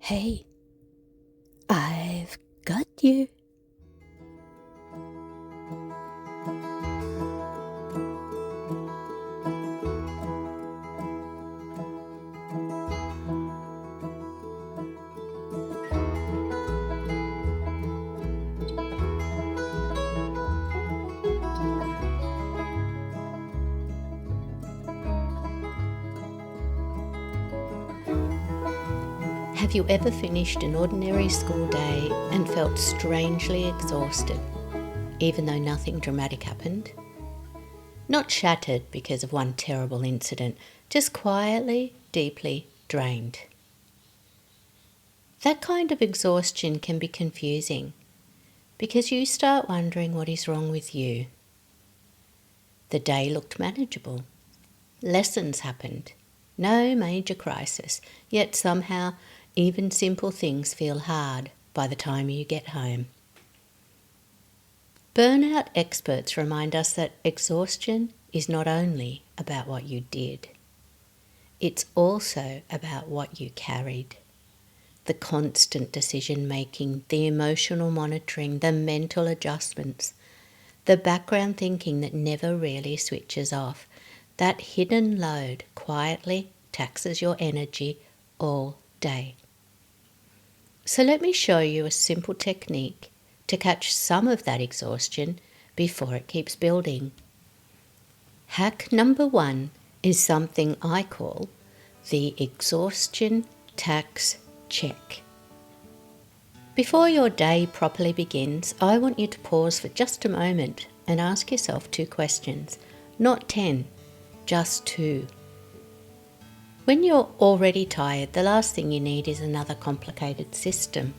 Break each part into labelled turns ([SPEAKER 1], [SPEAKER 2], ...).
[SPEAKER 1] Hey, I've got you. Have you ever finished an ordinary school day and felt strangely exhausted, even though nothing dramatic happened? Not shattered because of one terrible incident, just quietly, deeply drained. That kind of exhaustion can be confusing because you start wondering what is wrong with you. The day looked manageable. Lessons happened. No major crisis, yet somehow even simple things feel hard by the time you get home. Burnout experts remind us that exhaustion is not only about what you did, it's also about what you carried. The constant decision making, the emotional monitoring, the mental adjustments, the background thinking that never really switches off. That hidden load quietly taxes your energy all day. So let me show you a simple technique to catch some of that exhaustion before it keeps building. Hack number 1 is something I call the exhaustion tax check. Before your day properly begins, I want you to pause for just a moment and ask yourself 2 questions, not 10, just 2. When you're already tired, the last thing you need is another complicated system.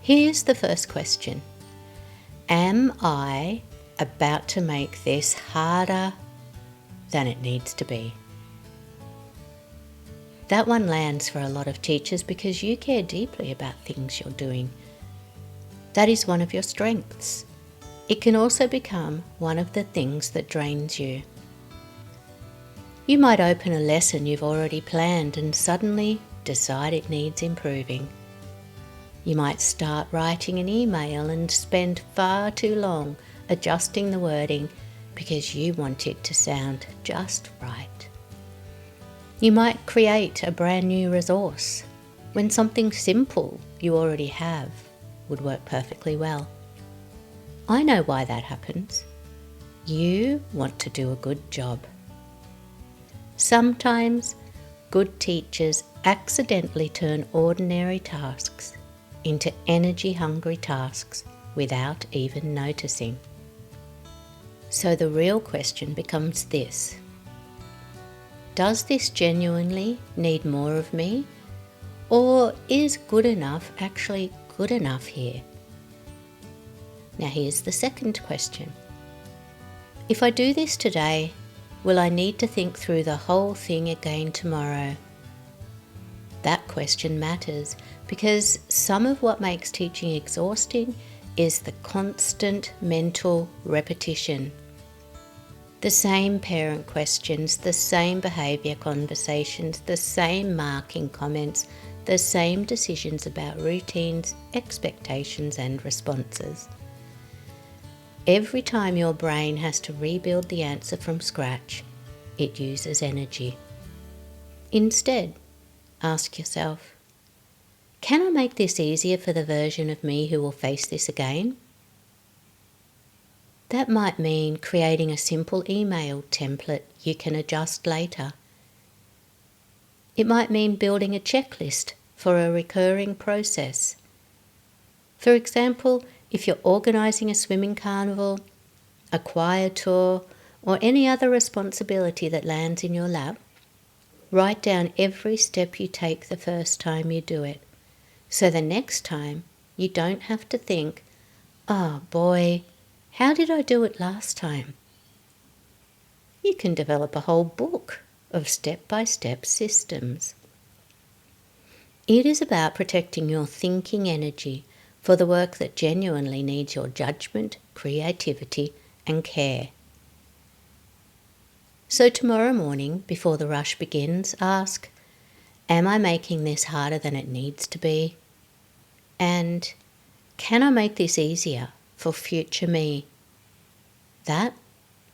[SPEAKER 1] Here's the first question. Am I about to make this harder than it needs to be? That one lands for a lot of teachers because you care deeply about things you're doing. That is one of your strengths. It can also become one of the things that drains you. You might open a lesson you've already planned and suddenly decide it needs improving. You might start writing an email and spend far too long adjusting the wording because you want it to sound just right. You might create a brand new resource when something simple you already have would work perfectly well. I know why that happens. You want to do a good job. Sometimes good teachers accidentally turn ordinary tasks into energy-hungry tasks without even noticing. So the real question becomes this: does this genuinely need more of me? Or is good enough actually good enough here? Now here's the second question. If I do this today, will I need to think through the whole thing again tomorrow? That question matters because some of what makes teaching exhausting is the constant mental repetition. The same parent questions, the same behaviour conversations, the same marking comments, the same decisions about routines, expectations and responses. Every time your brain has to rebuild the answer from scratch, it uses energy. Instead, ask yourself, can I make this easier for the version of me who will face this again? That might mean creating a simple email template you can adjust later. It might mean building a checklist for a recurring process. For example, if you're organising a swimming carnival, a choir tour, or any other responsibility that lands in your lap, write down every step you take the first time you do it, so the next time you don't have to think, "Oh boy, how did I do it last time?" You can develop a whole book of step-by-step systems. It is about protecting your thinking energy for the work that genuinely needs your judgment, creativity, and care. So tomorrow morning, before the rush begins, ask, Am I making this harder than it needs to be? And can I make this easier for future me? That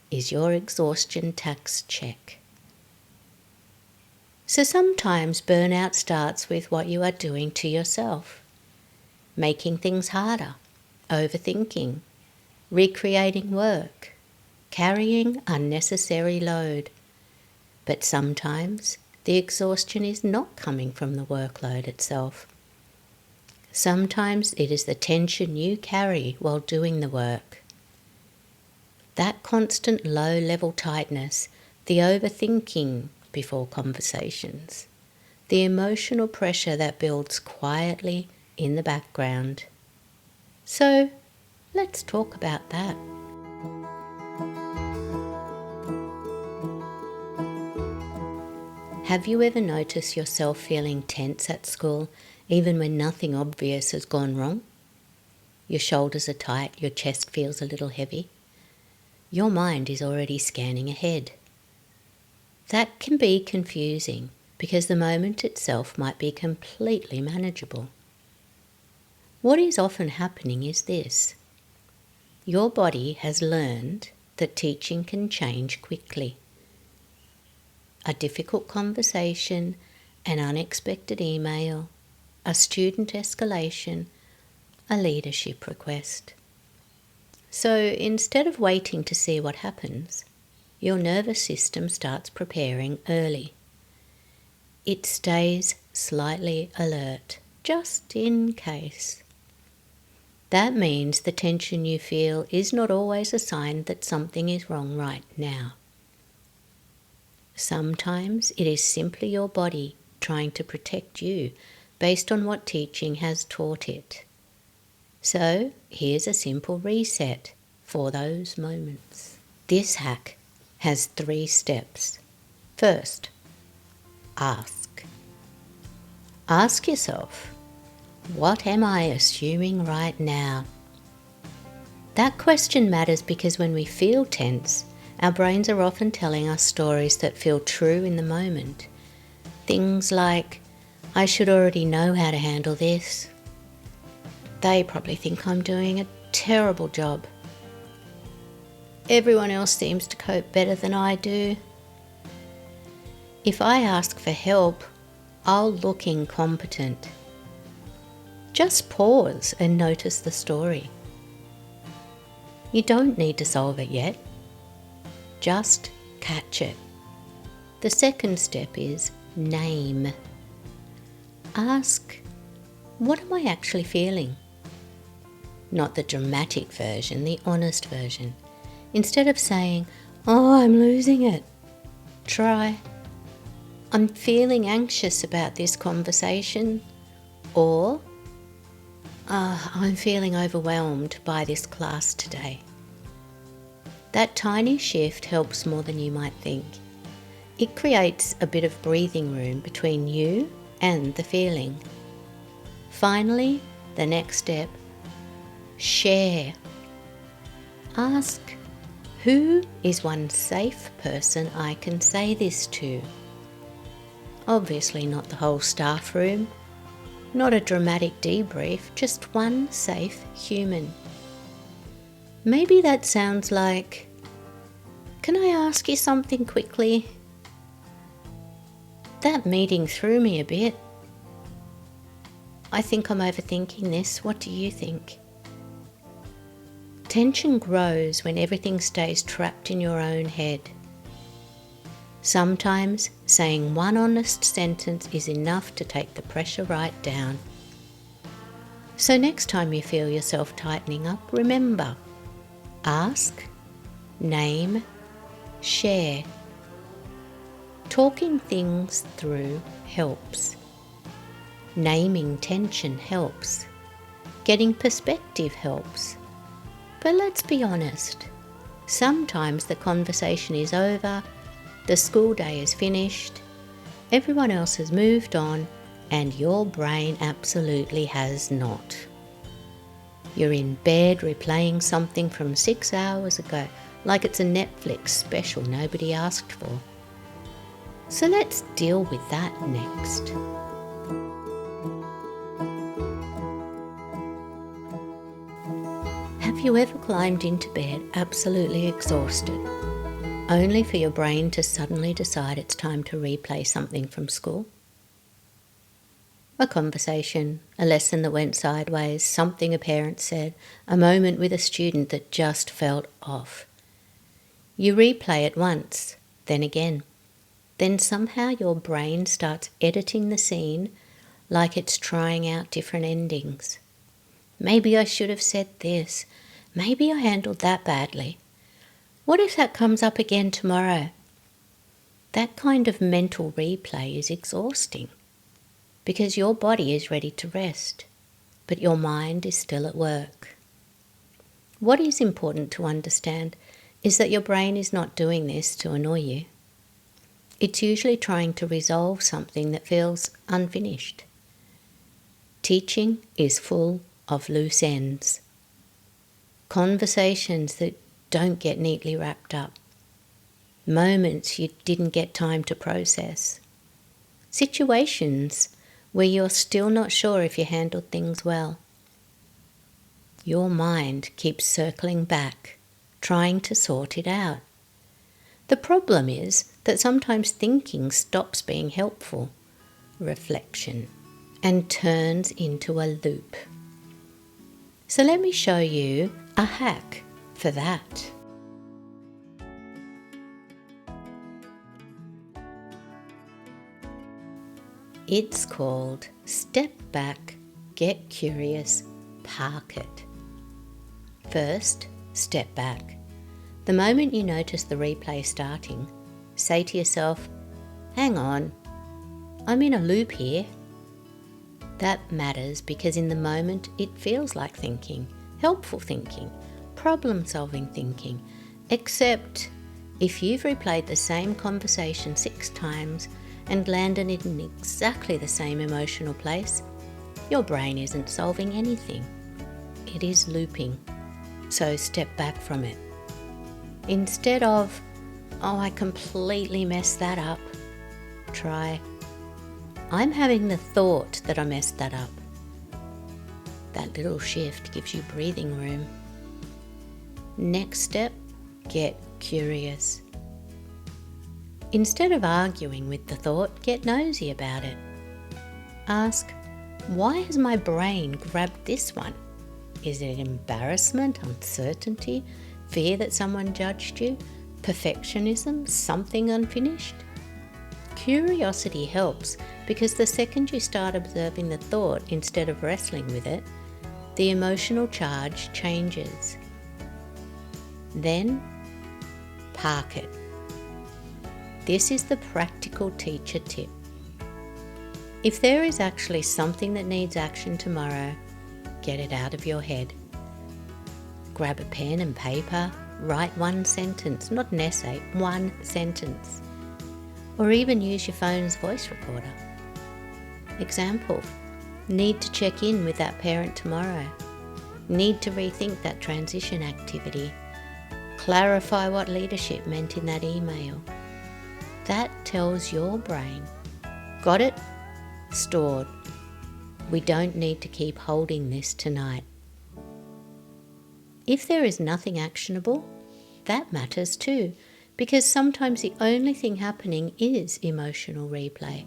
[SPEAKER 1] is your exhaustion tax check. So sometimes burnout starts with what you are doing to yourself. Making things harder, overthinking, recreating work, carrying unnecessary load. But sometimes the exhaustion is not coming from the workload itself. Sometimes it is the tension you carry while doing the work. That constant low-level tightness, the overthinking before conversations, the emotional pressure that builds quietly in the background. So, let's talk about that. Have you ever noticed yourself feeling tense at school, even when nothing obvious has gone wrong? Your shoulders are tight, your chest feels a little heavy. Your mind is already scanning ahead. That can be confusing because the moment itself might be completely manageable. What is often happening is this. Your body has learned that teaching can change quickly. A difficult conversation, an unexpected email, a student escalation, a leadership request. So instead of waiting to see what happens, your nervous system starts preparing early. It stays slightly alert, just in case. That means the tension you feel is not always a sign that something is wrong right now. Sometimes it is simply your body trying to protect you based on what teaching has taught it. So here's a simple reset for those moments. This hack has 3 steps. First, ask. Ask yourself, what am I assuming right now? That question matters because when we feel tense, our brains are often telling us stories that feel true in the moment. Things like, I should already know how to handle this. They probably think I'm doing a terrible job. Everyone else seems to cope better than I do. If I ask for help, I'll look incompetent. Just pause and notice the story. You don't need to solve it yet. Just catch it. The second step is name. Ask, what am I actually feeling? Not the dramatic version, the honest version. Instead of saying, oh, I'm losing it, try, I'm feeling anxious about this conversation, or I'm feeling overwhelmed by this class today. That tiny shift helps more than you might think. It creates a bit of breathing room between you and the feeling. Finally, the next step, share. Ask, who is one safe person I can say this to? Obviously not the whole staff room, not a dramatic debrief, just one safe human. Maybe that sounds like, can I ask you something quickly? That meeting threw me a bit. I think I'm overthinking this. What do you think? Tension grows when everything stays trapped in your own head. Sometimes saying one honest sentence is enough to take the pressure right down. So next time you feel yourself tightening up, remember, ask, name, share. Talking things through helps. Naming tension helps. Getting perspective helps. But let's be honest, sometimes the conversation is over, the school day is finished, everyone else has moved on, and your brain absolutely has not. You're in bed replaying something from 6 hours ago, like it's a Netflix special nobody asked for. So let's deal with that next. Have you ever climbed into bed absolutely exhausted, only for your brain to suddenly decide it's time to replay something from school? A conversation, a lesson that went sideways, something a parent said, a moment with a student that just felt off. You replay it once, then again. Then somehow your brain starts editing the scene like it's trying out different endings. Maybe I should have said this. Maybe I handled that badly. What if that comes up again tomorrow? That kind of mental replay is exhausting because your body is ready to rest, but your mind is still at work. What is important to understand is that your brain is not doing this to annoy you. It's usually trying to resolve something that feels unfinished. Teaching is full of loose ends. Conversations that don't get neatly wrapped up. Moments you didn't get time to process. Situations where you're still not sure if you handled things well. Your mind keeps circling back, trying to sort it out. The problem is that sometimes thinking stops being helpful, reflection, and turns into a loop. So let me show you a hack for that. It's called Step Back, Get Curious, Park It. First, step back. The moment you notice the replay starting, say to yourself, hang on, I'm in a loop here. That matters because in the moment it feels like thinking, helpful thinking, problem-solving thinking, except if you've replayed the same conversation 6 times and landed in exactly the same emotional place, your brain isn't solving anything. It is looping. So step back from it. Instead of, oh, I completely messed that up, try, I'm having the thought that I messed that up. That little shift gives you breathing room. Next step, get curious. Instead of arguing with the thought, get nosy about it. Ask, why has my brain grabbed this one? Is it embarrassment, uncertainty, fear that someone judged you, perfectionism, something unfinished? Curiosity helps because the second you start observing the thought instead of wrestling with it, the emotional charge changes. Then, park it. This is the practical teacher tip. If there is actually something that needs action tomorrow, get it out of your head. Grab a pen and paper, write one sentence, not an essay, one sentence. Or even use your phone's voice recorder. Example, need to check in with that parent tomorrow. Need to rethink that transition activity. Clarify what leadership meant in that email. That tells your brain, got it? Stored. We don't need to keep holding this tonight. If there is nothing actionable, that matters too, because sometimes the only thing happening is emotional replay.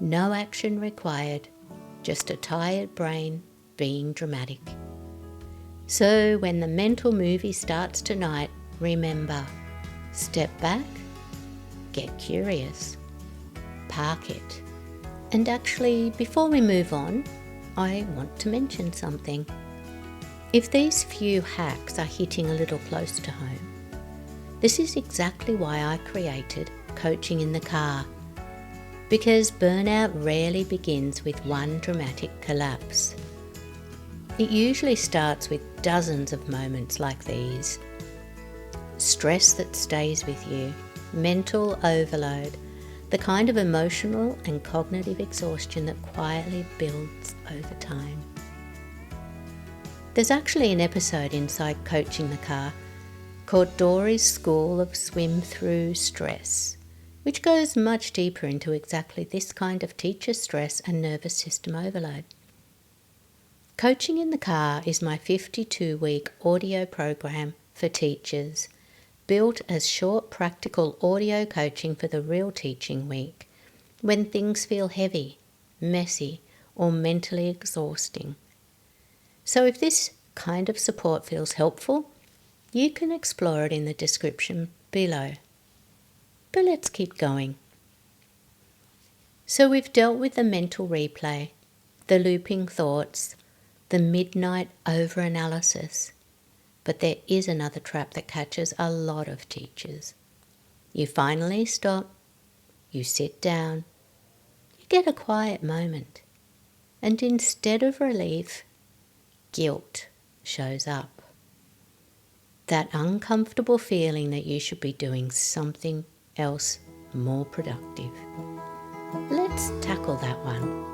[SPEAKER 1] No action required, just a tired brain being dramatic. So when the mental movie starts tonight, remember, step back, get curious, park it. And actually, before we move on, I want to mention something. If these few hacks are hitting a little close to home, this is exactly why I created Coaching in the Car. Because burnout rarely begins with one dramatic collapse. It usually starts with dozens of moments like these. Stress that stays with you, mental overload, the kind of emotional and cognitive exhaustion that quietly builds over time. There's actually an episode inside Coaching the Car called Dory's School of Swim Through Stress, which goes much deeper into exactly this kind of teacher stress and nervous system overload. Coaching in the Car is my 52-week audio program for teachers, built as short practical audio coaching for the real teaching week, when things feel heavy, messy, or mentally exhausting. So if this kind of support feels helpful, you can explore it in the description below. But let's keep going. So we've dealt with the mental replay, the looping thoughts, the midnight overanalysis. But there is another trap that catches a lot of teachers. You finally stop, you sit down, you get a quiet moment, and instead of relief, guilt shows up. That uncomfortable feeling that you should be doing something else more productive. Let's tackle that one.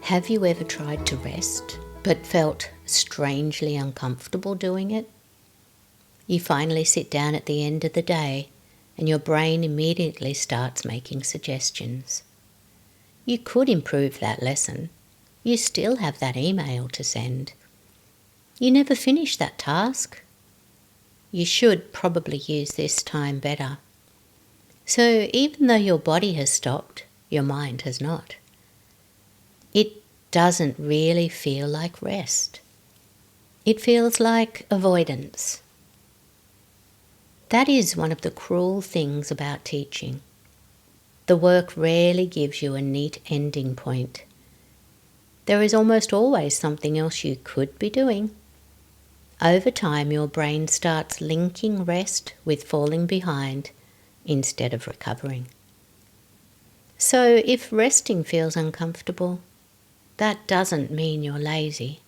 [SPEAKER 1] Have you ever tried to rest but felt strangely uncomfortable doing it? You finally sit down at the end of the day and your brain immediately starts making suggestions. You could improve that lesson. You still have that email to send. You never finish that task. You should probably use this time better. So even though your body has stopped, your mind has not. It doesn't really feel like rest. It feels like avoidance. That is one of the cruel things about teaching. The work rarely gives you a neat ending point. There is almost always something else you could be doing. Over time, your brain starts linking rest with falling behind instead of recovering. So if resting feels uncomfortable, that doesn't mean you're lazy.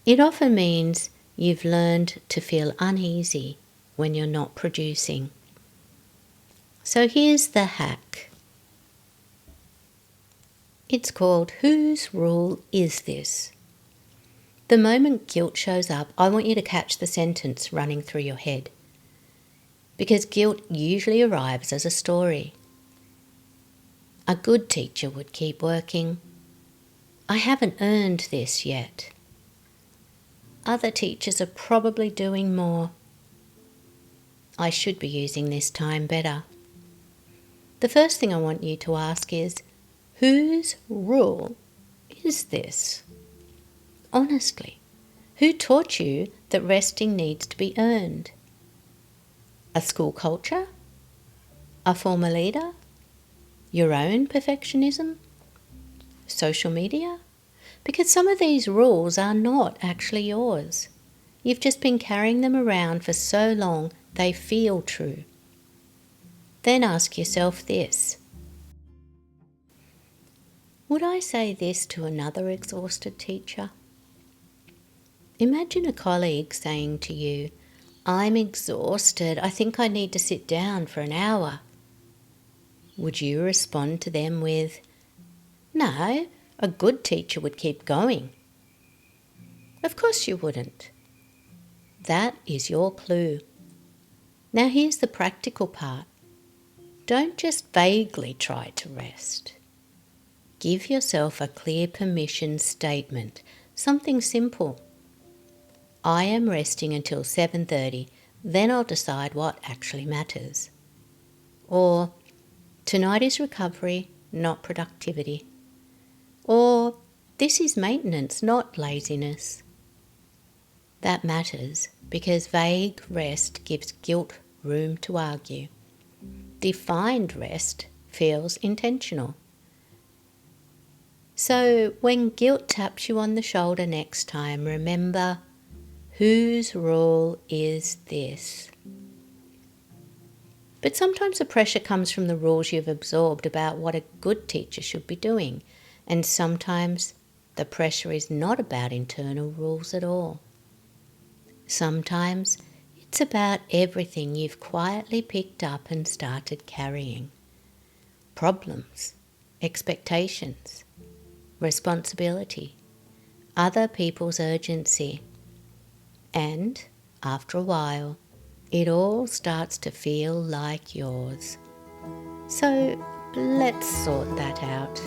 [SPEAKER 1] It often means you've learned to feel uneasy when you're not producing. So here's the hack. It's called Whose Rule Is This? The moment guilt shows up, I want you to catch the sentence running through your head. Because guilt usually arrives as a story. A good teacher would keep working. I haven't earned this yet. Other teachers are probably doing more. I should be using this time better. The first thing I want you to ask is, whose rule is this? Honestly, who taught you that resting needs to be earned? A school culture? A former leader? Your own perfectionism? Social media? Because some of these rules are not actually yours. You've just been carrying them around for so long they feel true. Then ask yourself this. Would I say this to another exhausted teacher? Imagine a colleague saying to you, I'm exhausted, I think I need to sit down for an hour. Would you respond to them with, no, a good teacher would keep going? Of course you wouldn't. That is your clue. Now here's the practical part. Don't just vaguely try to rest. Give yourself a clear permission statement, something simple. I am resting until 7:30, then I'll decide what actually matters. Or, tonight is recovery, not productivity. Or, this is maintenance, not laziness. That matters because vague rest gives guilt room to argue. Defined rest feels intentional. So when guilt taps you on the shoulder next time, remember, whose rule is this? But sometimes the pressure comes from the rules you've absorbed about what a good teacher should be doing, and sometimes the pressure is not about internal rules at all. Sometimes it's about everything you've quietly picked up and started carrying. Problems, expectations, responsibility, other people's urgency. And after a while, it all starts to feel like yours. So let's sort that out.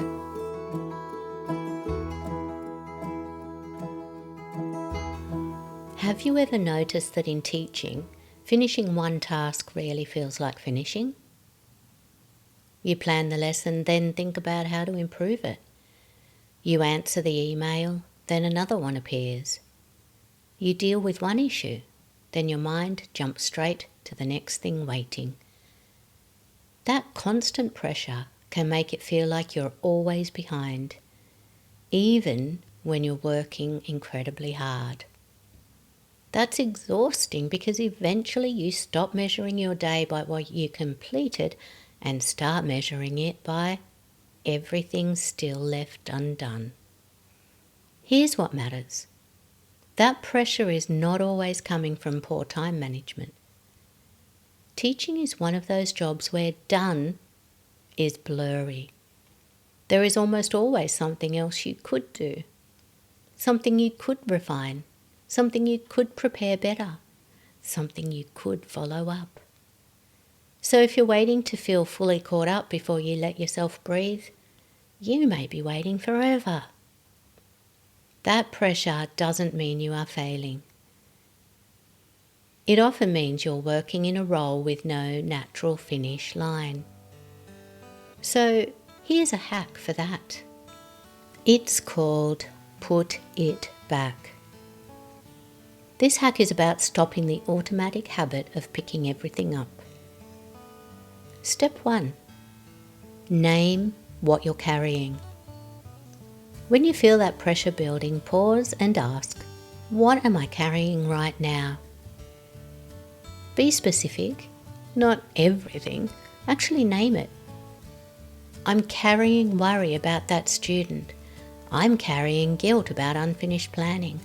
[SPEAKER 1] Have you ever noticed that in teaching, finishing one task rarely feels like finishing? You plan the lesson, then think about how to improve it. You answer the email, then another one appears. You deal with one issue, then your mind jumps straight to the next thing waiting. That constant pressure can make it feel like you're always behind, even when you're working incredibly hard. That's exhausting because eventually you stop measuring your day by what you completed and start measuring it by everything still left undone. Here's what matters. That pressure is not always coming from poor time management. Teaching is one of those jobs where done is blurry. There is almost always something else you could do, something you could refine, something you could prepare better, something you could follow up. So if you're waiting to feel fully caught up before you let yourself breathe, you may be waiting forever. That pressure doesn't mean you are failing. It often means you're working in a role with no natural finish line. So here's a hack for that. It's called Put It Back. This hack is about stopping the automatic habit of picking everything up. Step 1. Name what you're carrying. When you feel that pressure building, pause and ask, what am I carrying right now? Be specific, not everything. Actually name it. I'm carrying worry about that student. I'm carrying guilt about unfinished planning.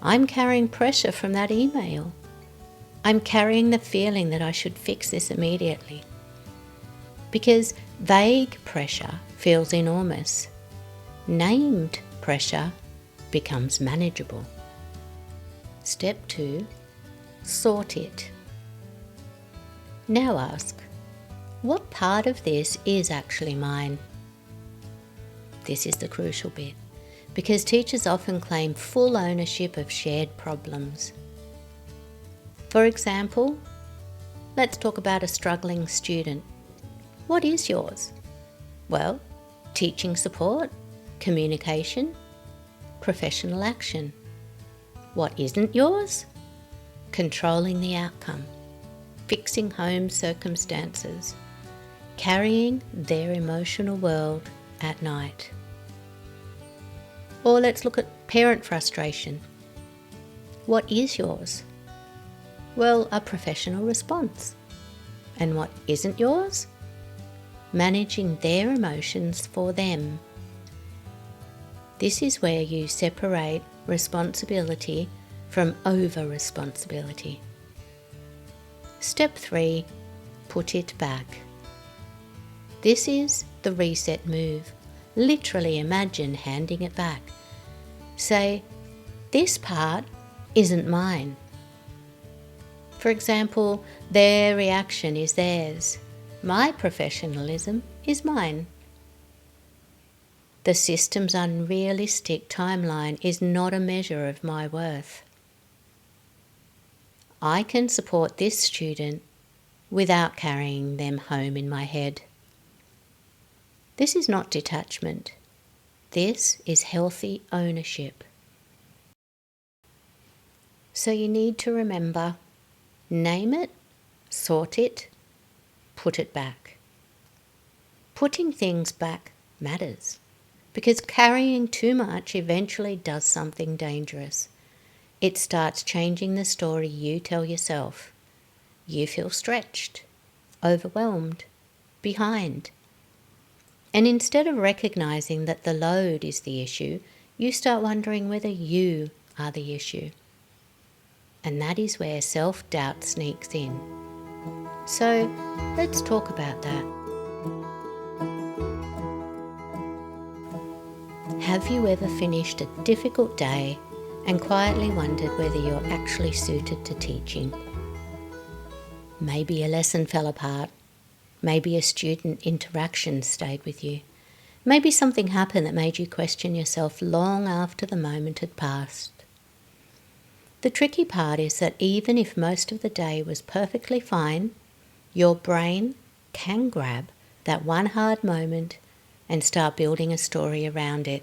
[SPEAKER 1] I'm carrying pressure from that email. I'm carrying the feeling that I should fix this immediately. Because vague pressure feels enormous. Named pressure becomes manageable. Step 2. Sort it. Now ask, what part of this is actually mine? This is the crucial bit, because teachers often claim full ownership of shared problems. For example, let's talk about a struggling student. What is yours? Well, teaching support, communication, professional action. What isn't yours? Controlling the outcome, fixing home circumstances, carrying their emotional world at night. Or let's look at parent frustration. What is yours? Well, a professional response. And what isn't yours? Managing their emotions for them. This is where you separate responsibility from over-responsibility. Step 3, put it back. This is the reset move. Literally imagine handing it back. Say, this part isn't mine. For example, their reaction is theirs. My professionalism is mine. The system's unrealistic timeline is not a measure of my worth. I can support this student without carrying them home in my head. This is not detachment. This is healthy ownership. So you need to remember, name it, sort it, put it back. Putting things back matters because carrying too much eventually does something dangerous. It starts changing the story you tell yourself. You feel stretched, overwhelmed, behind. And instead of recognizing that the load is the issue, you start wondering whether you are the issue. And that is where self-doubt sneaks in. So let's talk about that. Have you ever finished a difficult day and quietly wondered whether you're actually suited to teaching. Maybe a lesson fell apart. Maybe a student interaction stayed with you. Maybe something happened that made you question yourself long after the moment had passed. The tricky part is that even if most of the day was perfectly fine, your brain can grab that one hard moment and start building a story around it.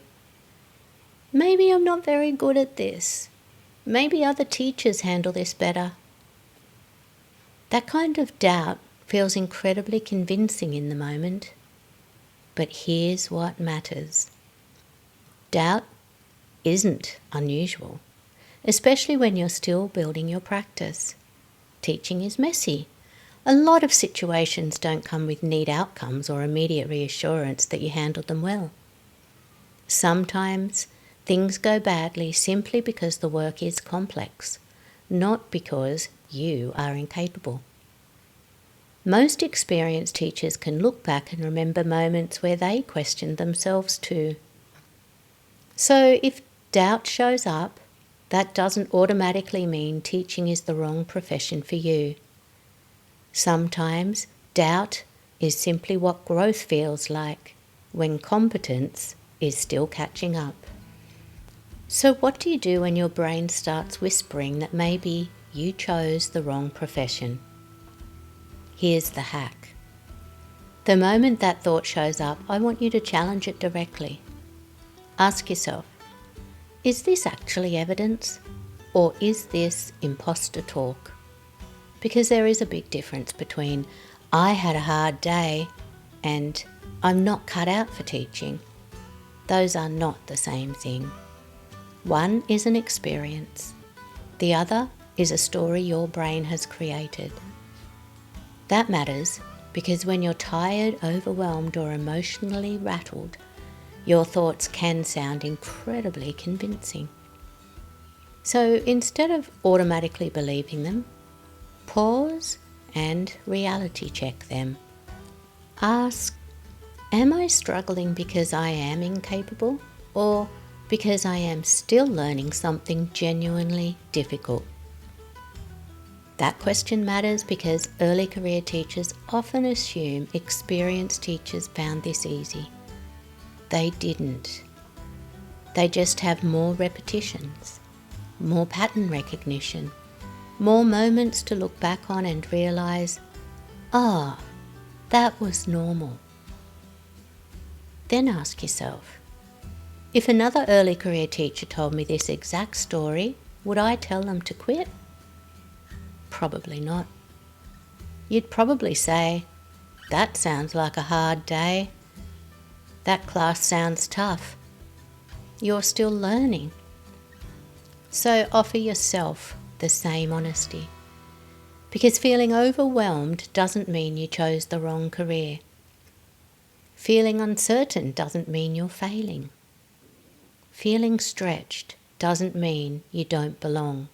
[SPEAKER 1] Maybe I'm not very good at this. Maybe other teachers handle this better. That kind of doubt feels incredibly convincing in the moment. But here's what matters. Doubt isn't unusual, especially when you're still building your practice. Teaching is messy. A lot of situations don't come with neat outcomes or immediate reassurance that you handled them well. Sometimes things go badly simply because the work is complex, not because you are incapable. Most experienced teachers can look back and remember moments where they questioned themselves too. So if doubt shows up, that doesn't automatically mean teaching is the wrong profession for you. Sometimes doubt is simply what growth feels like when competence is still catching up. So what do you do when your brain starts whispering that maybe you chose the wrong profession? Here's the hack. The moment that thought shows up, I want you to challenge it directly. Ask yourself, is this actually evidence, or is this imposter talk? Because there is a big difference between I had a hard day and I'm not cut out for teaching. Those are not the same thing. One is an experience. The other is a story your brain has created. That matters because when you're tired, overwhelmed, or emotionally rattled, your thoughts can sound incredibly convincing. So instead of automatically believing them, pause and reality check them. Ask, am I struggling because I am incapable, or because I am still learning something genuinely difficult? That question matters because early career teachers often assume experienced teachers found this easy. They didn't. They just have more repetitions, more pattern recognition, more moments to look back on and realize, that was normal. Then ask yourself, if another early career teacher told me this exact story, would I tell them to quit? Probably not. You'd probably say, that sounds like a hard day. That class sounds tough. You're still learning. So offer yourself the same honesty. Because feeling overwhelmed doesn't mean you chose the wrong career. Feeling uncertain doesn't mean you're failing. Feeling stretched doesn't mean you don't belong.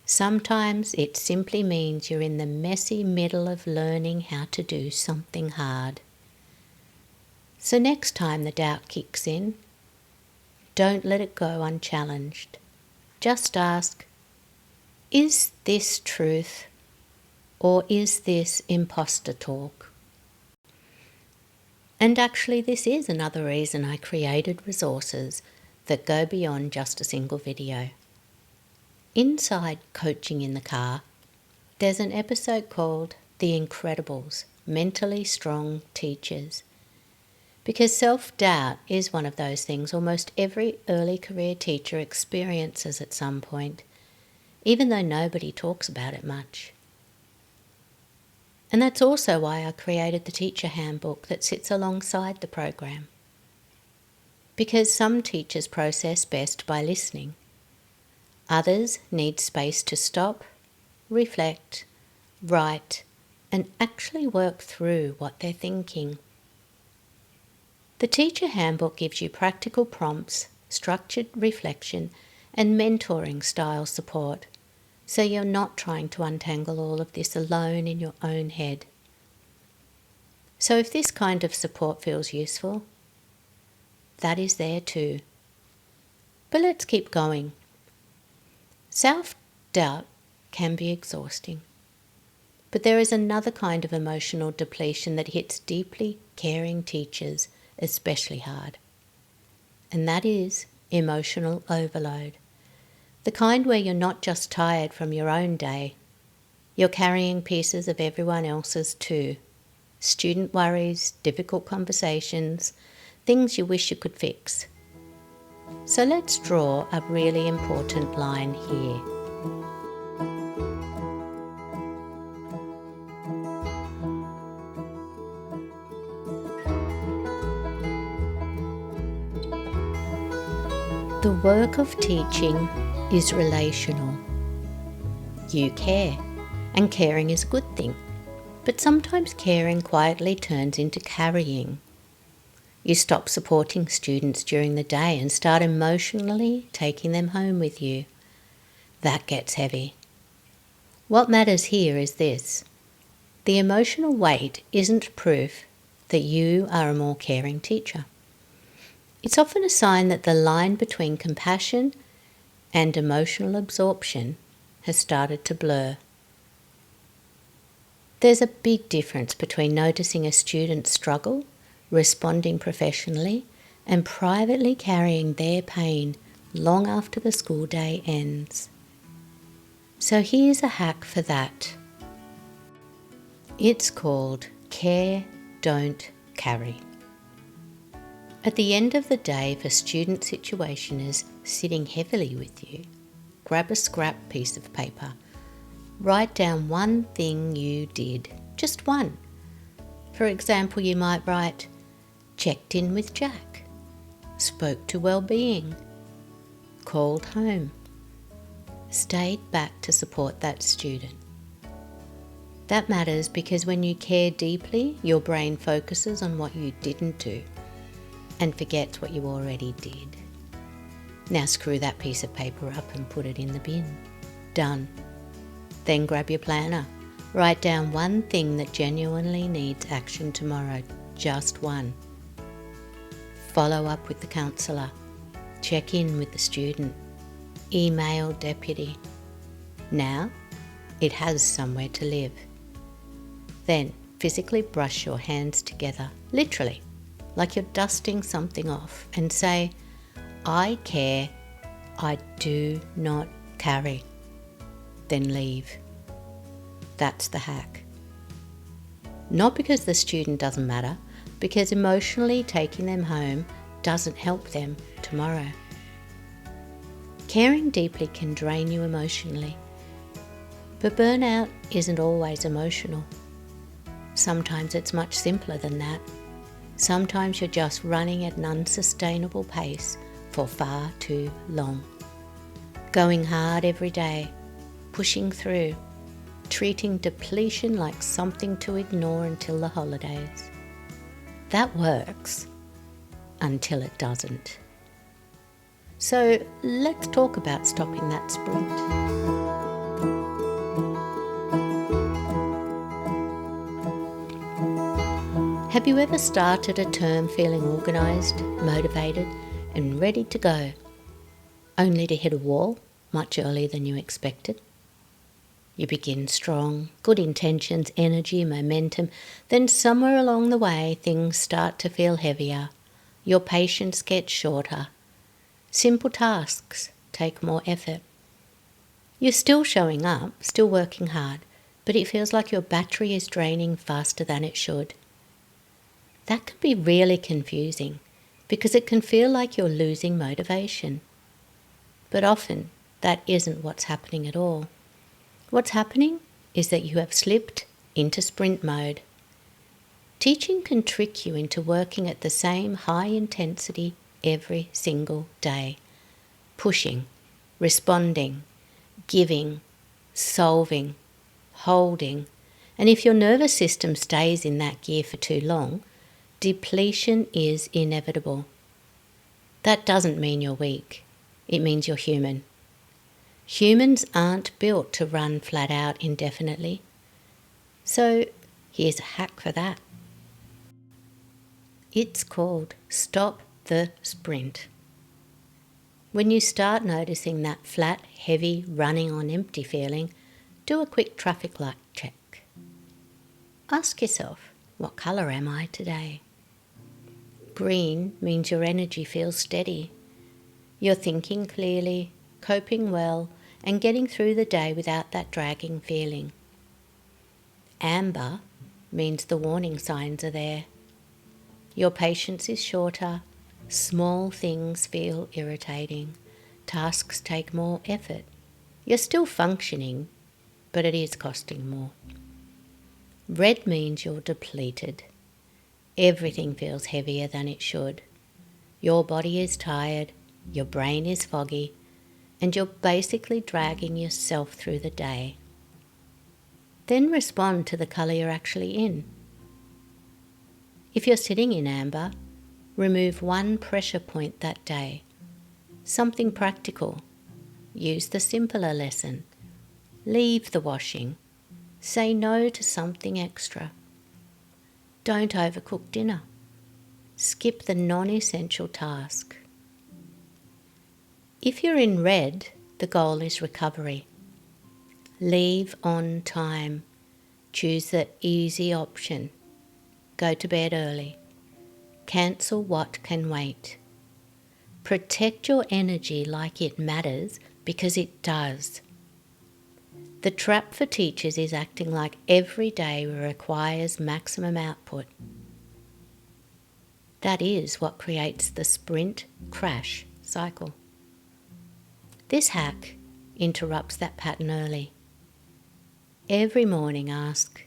[SPEAKER 1] Sometimes it simply means you're in the messy middle of learning how to do something hard. So next time the doubt kicks in, don't let it go unchallenged. Just ask, is this truth, or is this imposter talk? And actually this is another reason I created resources that go beyond just a single video. Inside Coaching in the Car, there's an episode called The Incredibles, Mentally Strong Teachers. Because self-doubt is one of those things almost every early career teacher experiences at some point, even though nobody talks about it much. And that's also why I created the teacher handbook that sits alongside the program. Because some teachers process best by listening. Others need space to stop, reflect, write, and actually work through what they're thinking. The teacher handbook gives you practical prompts, structured reflection, and mentoring style support, so you're not trying to untangle all of this alone in your own head. So if this kind of support feels useful, that is there too. But let's keep going. Self-doubt can be exhausting, but there is another kind of emotional depletion that hits deeply caring teachers especially hard, and that is emotional overload. The kind where you're not just tired from your own day, you're carrying pieces of everyone else's too. Student worries, difficult conversations, things you wish you could fix. So let's draw a really important line here. The work of teaching is relational. You care, and caring is a good thing. But sometimes caring quietly turns into carrying. You stop supporting students during the day and start emotionally taking them home with you. That gets heavy. What matters here is this. The emotional weight isn't proof that you are a more caring teacher. It's often a sign that the line between compassion and emotional absorption has started to blur. There's a big difference between noticing a student's struggle, responding professionally, and privately carrying their pain long after the school day ends. So here's a hack for that. It's called Care, Don't Carry. At the end of the day, if a student situation is sitting heavily with you, grab a scrap piece of paper. Write down one thing you did, just one. For example, you might write, checked in with Jack, spoke to wellbeing, called home, stayed back to support that student. That matters because when you care deeply, your brain focuses on what you didn't do and forgets what you already did. Now screw that piece of paper up and put it in the bin. Done. Then grab your planner. Write down one thing that genuinely needs action tomorrow, just one. Follow up with the counsellor. Check in with the student. Email deputy. Now, it has somewhere to live. Then, physically brush your hands together, literally, like you're dusting something off, and say, I care, I do not carry. Then leave. That's the hack. Not because the student doesn't matter, because emotionally taking them home doesn't help them tomorrow. Caring deeply can drain you emotionally, but burnout isn't always emotional. Sometimes it's much simpler than that. Sometimes you're just running at an unsustainable pace for far too long. Going hard every day, pushing through, treating depletion like something to ignore until the holidays. That works until it doesn't. So let's talk about stopping that sprint. Have you ever started a term feeling organised, motivated, and ready to go, only to hit a wall much earlier than you expected? You begin strong, good intentions, energy, momentum, then somewhere along the way things start to feel heavier. Your patience gets shorter. Simple tasks take more effort. You're still showing up, still working hard, but it feels like your battery is draining faster than it should. That can be really confusing because it can feel like you're losing motivation. But often that isn't what's happening at all. What's happening is that you have slipped into sprint mode. Teaching can trick you into working at the same high intensity every single day. Pushing, responding, giving, solving, holding. And if your nervous system stays in that gear for too long, depletion is inevitable. That doesn't mean you're weak. It means you're human. Humans aren't built to run flat out indefinitely. So here's a hack for that. It's called Stop the Sprint. When you start noticing that flat, heavy, running on empty feeling, do a quick traffic light check. Ask yourself, what colour am I today? Green means your energy feels steady. You're thinking clearly, coping well, and getting through the day without that dragging feeling. Amber means the warning signs are there. Your patience is shorter, small things feel irritating, tasks take more effort. You're still functioning, but it is costing more. Red means you're depleted. Everything feels heavier than it should. Your body is tired, your brain is foggy, and you're basically dragging yourself through the day. Then respond to the colour you're actually in. If you're sitting in amber, remove one pressure point that day. Something practical. Use the simpler lesson. Leave the washing. Say no to something extra. Don't overcook dinner. Skip the non-essential task. If you're in red, the goal is recovery. Leave on time. Choose the easy option. Go to bed early. Cancel what can wait. Protect your energy like it matters, because it does. The trap for teachers is acting like every day requires maximum output. That is what creates the sprint crash cycle. This hack interrupts that pattern early. Every morning ask,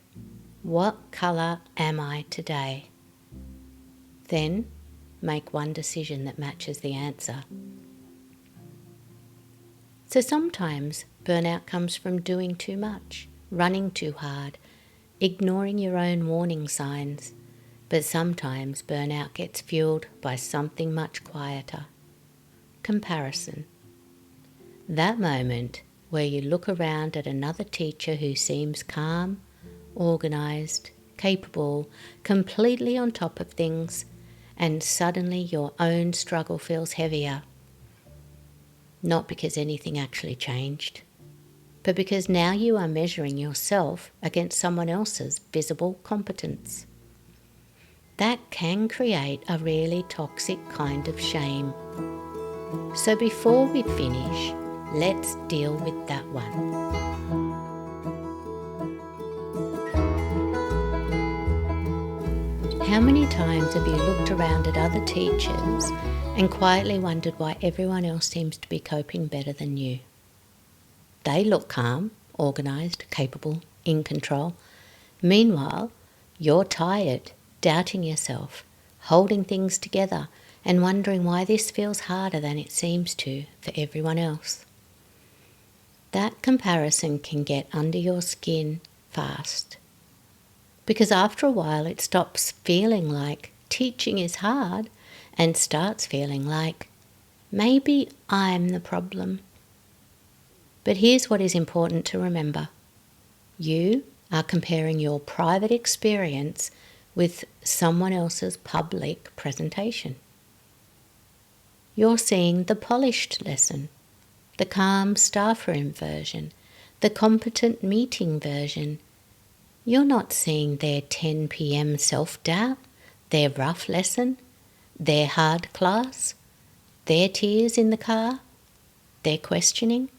[SPEAKER 1] what colour am I today? Then make one decision that matches the answer. So sometimes burnout comes from doing too much, running too hard, ignoring your own warning signs. But sometimes burnout gets fueled by something much quieter. Comparison. That moment where you look around at another teacher who seems calm, organised, capable, completely on top of things, and suddenly your own struggle feels heavier. Not because anything actually changed, but because now you are measuring yourself against someone else's visible competence. That can create a really toxic kind of shame. So before we finish, let's deal with that one. How many times have you looked around at other teachers and quietly wondered why everyone else seems to be coping better than you? They look calm, organised, capable, in control. Meanwhile, you're tired, doubting yourself, holding things together, and wondering why this feels harder than it seems to for everyone else. That comparison can get under your skin fast. Because after a while it stops feeling like teaching is hard and starts feeling like maybe I'm the problem. But here's what is important to remember. You are comparing your private experience with someone else's public presentation. You're seeing the polished lesson, the calm staff room version, the competent meeting version. You're not seeing their 10 p.m. self-doubt, their rough lesson, their hard class, their tears in the car, their questioning.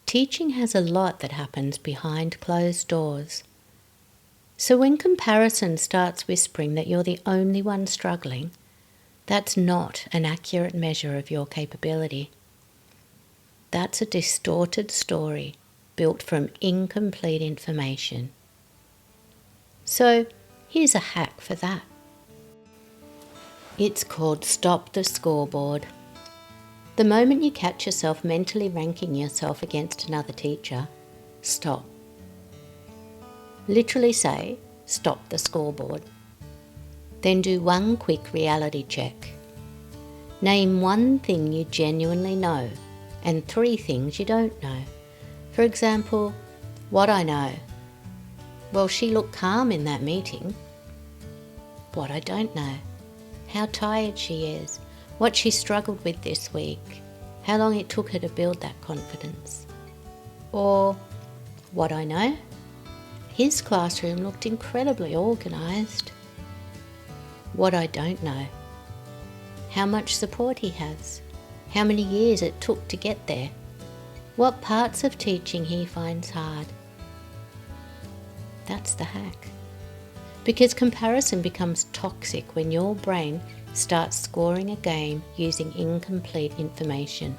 [SPEAKER 1] Teaching has a lot that happens behind closed doors. So when comparison starts whispering that you're the only one struggling, that's not an accurate measure of your capability. That's a distorted story built from incomplete information. So here's a hack for that. It's called Stop the Scoreboard. The moment you catch yourself mentally ranking yourself against another teacher, stop. Literally say, stop the scoreboard. Then do one quick reality check. Name one thing you genuinely know and 3 things you don't know. For example, what I know. Well, she looked calm in that meeting. What I don't know. How tired she is. what she struggled with this week, how long it took her to build that confidence. Or, what I know, his classroom looked incredibly organised. What I don't know, how much support he has, how many years it took to get there, what parts of teaching he finds hard. That's the hack. Because comparison becomes toxic when your brain starts scoring a game using incomplete information.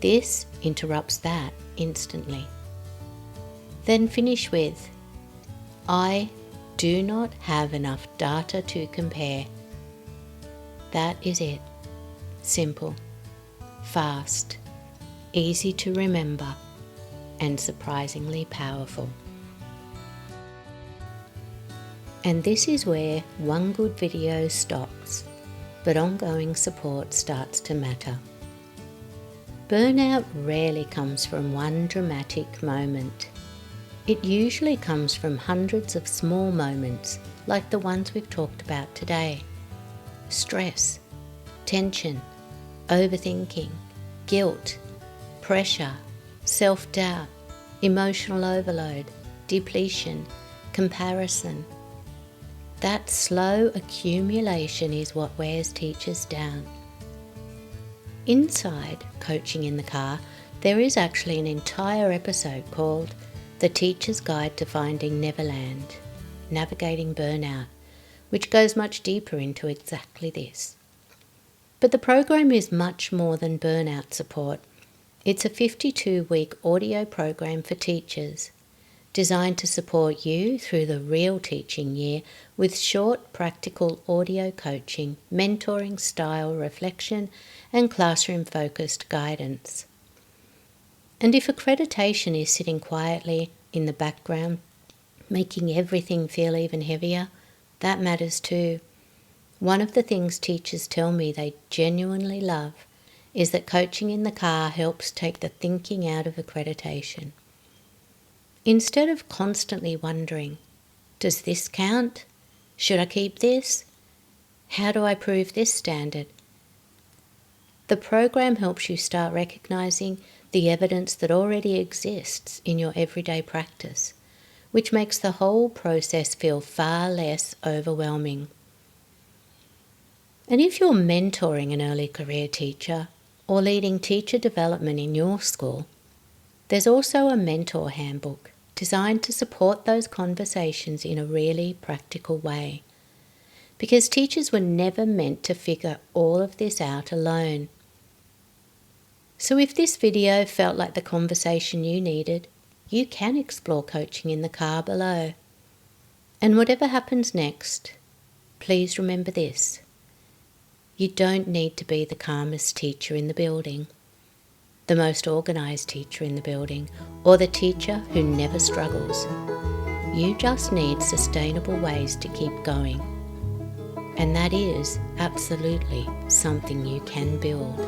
[SPEAKER 1] This interrupts that instantly. Then finish with, I do not have enough data to compare. That is it. Simple, fast, easy to remember, and surprisingly powerful. And this is where one good video stops, but ongoing support starts to matter. Burnout rarely comes from one dramatic moment. It usually comes from hundreds of small moments like the ones we've talked about today. Stress, tension, overthinking, guilt, pressure, self-doubt, emotional overload, depletion, comparison. That slow accumulation is what wears teachers down. Inside Coaching in the Car, there is actually an entire episode called The Teacher's Guide to Finding Neverland, Navigating Burnout, which goes much deeper into exactly this. But the program is much more than burnout support. It's a 52-week audio program for teachers, designed to support you through the real teaching year with short, practical audio coaching, mentoring style reflection, and classroom-focused guidance. And if accreditation is sitting quietly in the background, making everything feel even heavier, that matters too. One of the things teachers tell me they genuinely love is that Coaching in the Car helps take the thinking out of accreditation. Instead of constantly wondering, does this count? Should I keep this? How do I prove this standard? The program helps you start recognizing the evidence that already exists in your everyday practice, which makes the whole process feel far less overwhelming. And if you're mentoring an early career teacher or leading teacher development in your school, there's also a mentor handbook designed to support those conversations in a really practical way. Because teachers were never meant to figure all of this out alone. So if this video felt like the conversation you needed, you can explore Coaching in the Car below. And whatever happens next, please remember this. You don't need to be the calmest teacher in the building, the most organised teacher in the building, or the teacher who never struggles. You just need sustainable ways to keep going. And that is absolutely something you can build.